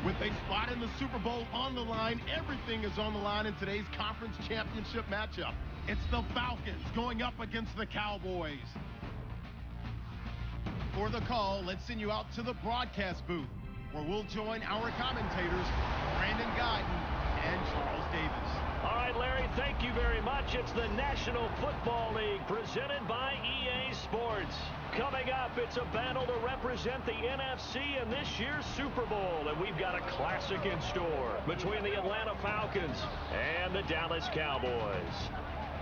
With a spot in the Super Bowl on the line, everything is on the line in today's conference championship matchup. It's the Falcons going up against the Cowboys. For the call, let's send you out to the broadcast booth, where we'll join our commentators, Brandon Guyton and Charles Davis. All right, Larry, thank you very much. It's the National Football League presented by EA Sports. Coming up, it's a battle to represent the NFC in this year's Super Bowl, and we've got a classic in store between the Atlanta Falcons and the Dallas Cowboys.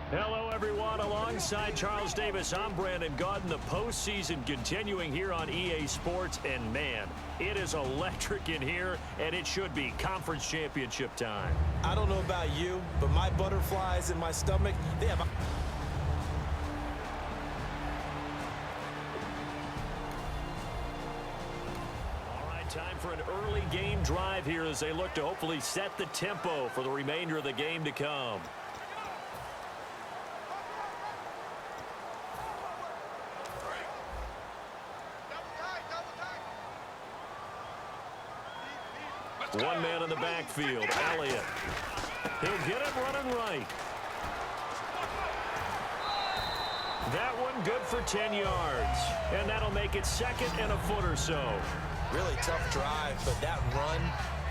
Hello, everyone. Alongside Charles Davis, I'm Brandon Guyton. The postseason continuing here on EA Sports, and man, it is electric in here, and it should be conference championship time. I don't know about you, but my butterflies in my stomach, they have... All right, time for an early game drive here as they look to hopefully set the tempo for the remainder of the game to come. One man in the backfield, Elliott. He'll get it running right. That one good for 10 yards. And that'll make it second and a foot or so. Really tough drive, but that run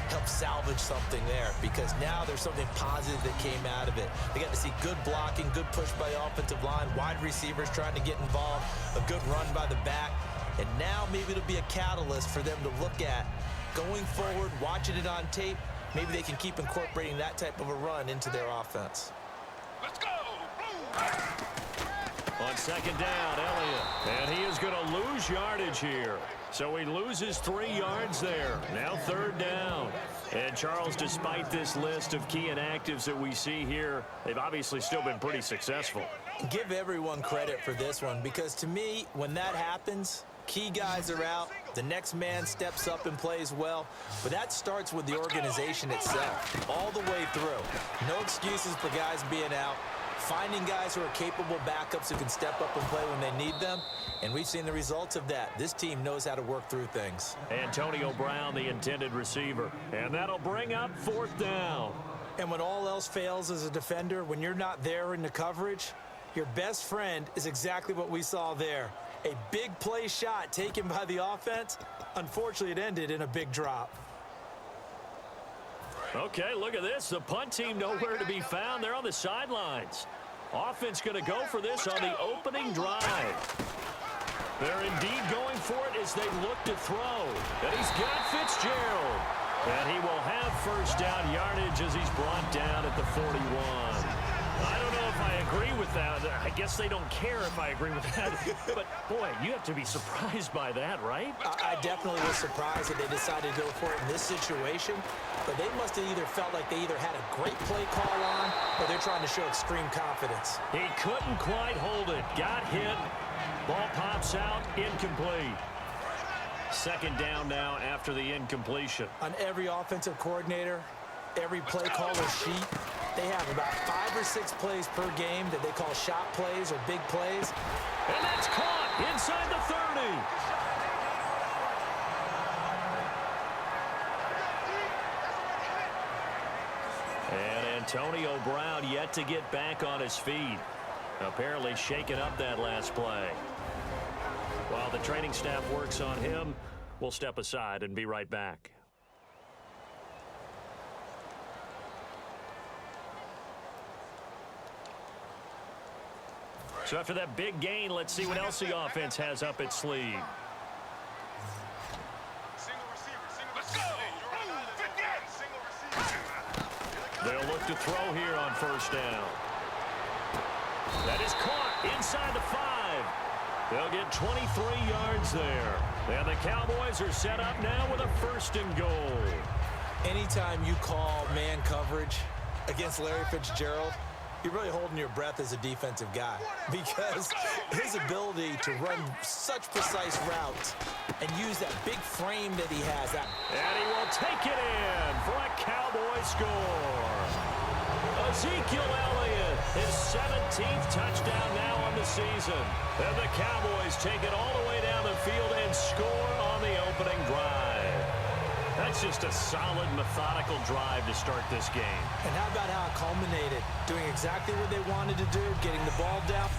helped salvage something there because now there's something positive that came out of it. They got to see good blocking, good push by the offensive line, wide receivers trying to get involved, a good run by the back. And now maybe it'll be a catalyst for them to look at going forward, watching it on tape. Maybe they can keep incorporating that type of a run into their offense. Let's go! On second down, Elliott. And he is going to lose yardage here. So he loses 3 yards there. Now third down. And Charles, despite this list of key inactives that we see here, they've obviously still been pretty successful. Give everyone credit for this one because to me, when that happens, key guys are out, the next man steps up and plays well, but that starts with the organization itself, all the way through. No excuses for guys being out, finding guys who are capable backups who can step up and play when they need them, and we've seen the results of that. This team knows how to work through things. Antonio Brown, the intended receiver, and that'll bring up fourth down. And when all else fails as a defender, when you're not there in the coverage, your best friend is exactly what we saw there. A big play shot taken by the offense. Unfortunately, it ended in a big drop. Okay, look at this. The punt team nowhere to be found. They're on the sidelines. Offense going to go for this on the opening drive. They're indeed going for it as they look to throw. And he's got Fitzgerald. And he will have first down yardage as he's brought down at the 41. I don't know if I agree with that. I guess they don't care if I agree with that. But, boy, you have to be surprised by that, right? I definitely was surprised that they decided to go for it in this situation. But they must have either felt like they either had a great play call on or they're trying to show extreme confidence. He couldn't quite hold it. Got hit. Ball pops out. Incomplete. Second down now after the incompletion. On every offensive coordinator, every play caller sheet, they have about 5 or 6 plays per game that they call shot plays or big plays. And that's caught inside the 30. And Antonio Brown yet to get back on his feet. Apparently shaking up that last play. While the training staff works on him, we'll step aside and be right back. So after that big gain, let's see what else the offense has up its sleeve. They'll look to throw here on first down. That is caught inside the 5. They'll get 23 yards there. And the Cowboys are set up now with a first and goal. Anytime you call man coverage against Larry Fitzgerald, you're really holding your breath as a defensive guy because his ability to run such precise routes and use that big frame that he has. And he will take it in for a Cowboy score. Ezekiel Elliott, his 17th touchdown now on the season. And the Cowboys take it all the way down the field and score on the opening drive. And That's just a solid, methodical drive to start this game. And how about how it culminated? Doing exactly what they wanted to do, getting the ball down.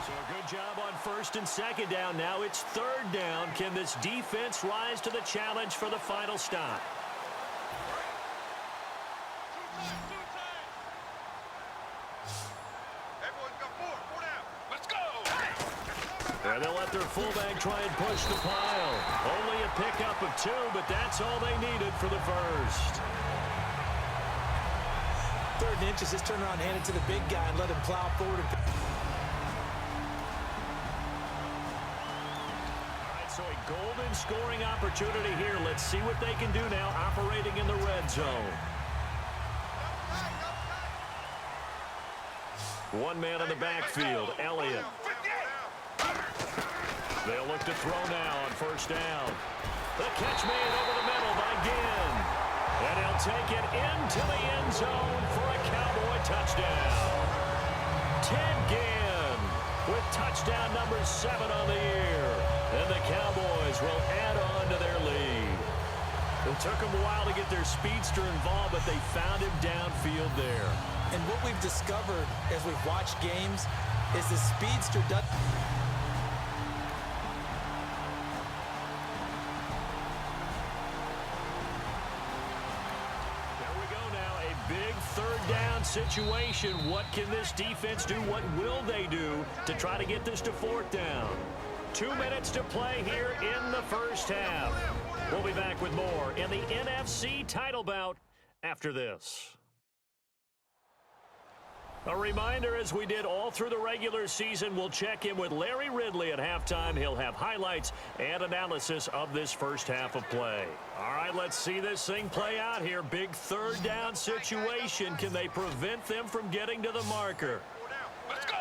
So a good job on first and second down. Now it's third down. Can this defense rise to the challenge for the final stop? And they'll let their fullback try and push the pile. Only a pickup of 2, but that's all they needed for the first. 3rd and inches, just turn around, hand it to the big guy, and let him plow forward. All right, so a golden scoring opportunity here. Let's see what they can do now operating in the red zone. One man in the backfield, Elliott. They'll look to throw now on first down. The catch made over the middle by Ginn. And he'll take it into the end zone for a Cowboy touchdown. Ted Ginn with touchdown number 7 on the year. And the Cowboys will add on to their lead. It took them a while to get their speedster involved, but they found him downfield there. And what we've discovered as we've watched games is the speedster does. Third down situation. What can this defense do? What will they do to try to get this to 4th down? 2 minutes to play here in the first half. We'll be back with more in the NFC title bout after this. A reminder, as we did all through the regular season, we'll check in with Larry Ridley at halftime. He'll have highlights and analysis of this first half of play. All right, let's see this thing play out here. Big 3rd down situation. Can they prevent them from getting to the marker? Let's go!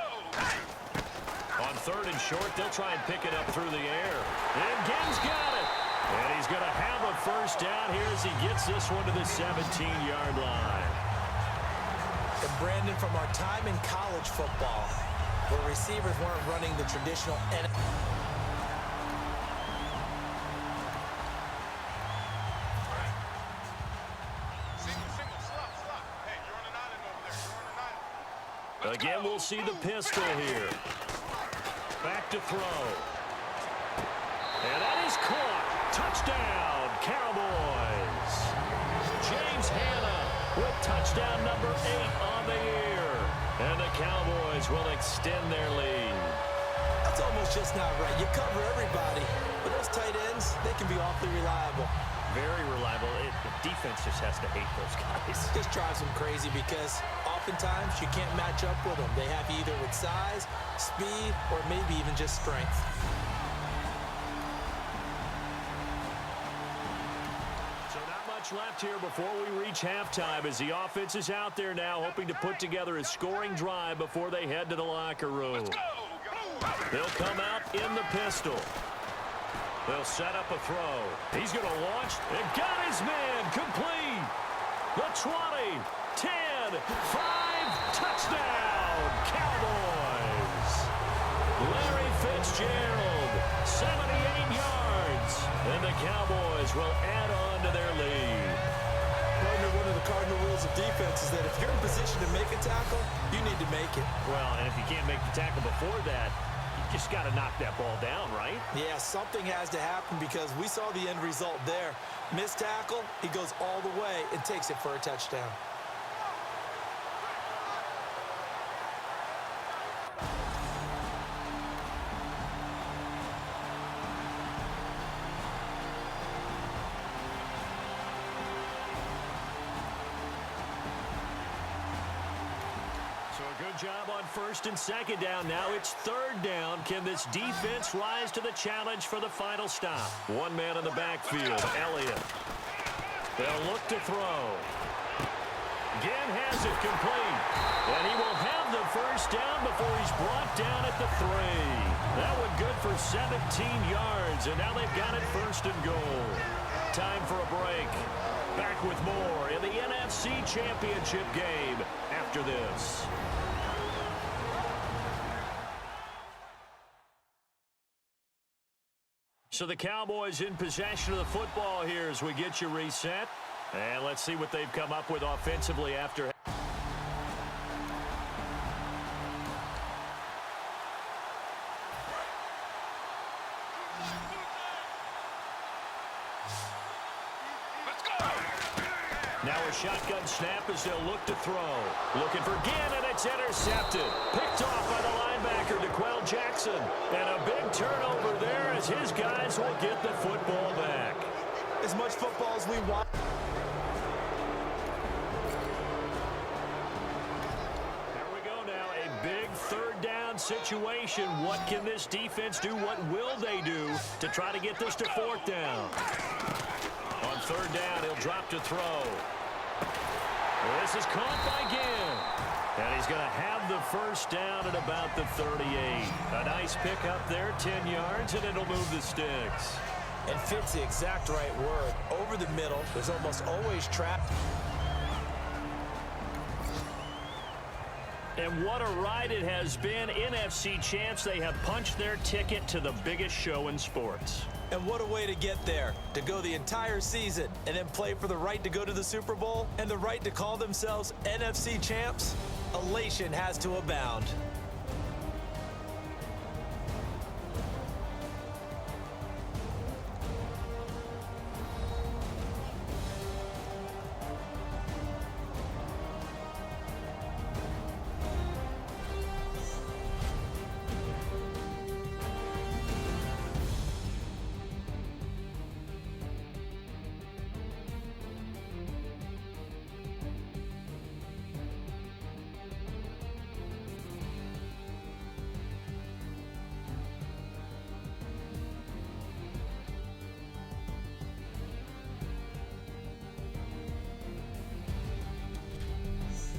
On 3rd and short, they'll try and pick it up through the air. And Ginn's got it. And he's going to have a first down here as he gets this one to the 17-yard line. And Brandon, from our time in college football, where receivers weren't running the traditional Again, we'll see the pistol here. Back to throw. And that is caught. Touchdown, Cowboys. James Hanna with touchdown number 8 on the year. And the Cowboys will extend their lead. That's almost just not right. You cover everybody, but those tight ends, they can be awfully reliable. Very reliable. The defense just has to hate those guys. Just drives them crazy because oftentimes you can't match up with them. They have you either with size, speed, or maybe even just strength. Left here before we reach halftime as the offense is out there now hoping to put together a scoring drive before they head to the locker room. They'll come out in the pistol. They'll set up a throw. He's going to launch and got his man complete. The 20, 10, 5, touchdown, Cowboys. Larry Fitzgerald, 78 yards. And the Cowboys will add on to their lead. One of the cardinal rules of defense is that if you're in position to make a tackle, you need to make it. Well, and if you can't make the tackle before that, you just got to knock that ball down, right? Yeah, something has to happen because we saw the end result there. Missed tackle, he goes all the way and takes it for a touchdown. Job on first and second down. Now it's 3rd down. Can this defense rise to the challenge for the final stop? One man in the backfield, Elliott. They'll look to throw. Ginn has it complete. And he will have the first down before he's brought down at the 3. That one good for 17 yards. And now they've got it 1st and goal. Time for a break. Back with more in the NFC Championship game after this. So the Cowboys in possession of the football here as we get you reset. And let's see what they've come up with offensively after. Now a shotgun snap as they'll look to throw. Looking for Ginn, and it's intercepted. Picked off by the linebacker, DeQuell Jackson. And a big turnover there as his guys will get the football back. As much football as we want. There we go now, a big third down situation. What can this defense do? What will they do to try to get this to fourth down? On third down, he'll drop to throw. This is caught by Ginn. And he's going to have the first down at about the 38. A nice pickup there, 10 yards, and it'll move the sticks. And fits the exact right word. Over the middle, there's almost always trapped. And what a ride it has been. NFC Champs, they have punched their ticket to the biggest show in sports. And what a way to get there, to go the entire season and then play for the right to go to the Super Bowl and the right to call themselves NFC Champs. Elation has to abound.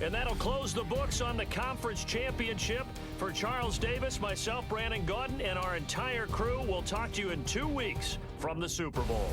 And that'll close the books on the conference championship. For Charles Davis, myself, Brandon Gaudin, and our entire crew, we'll talk to you in 2 weeks from the Super Bowl.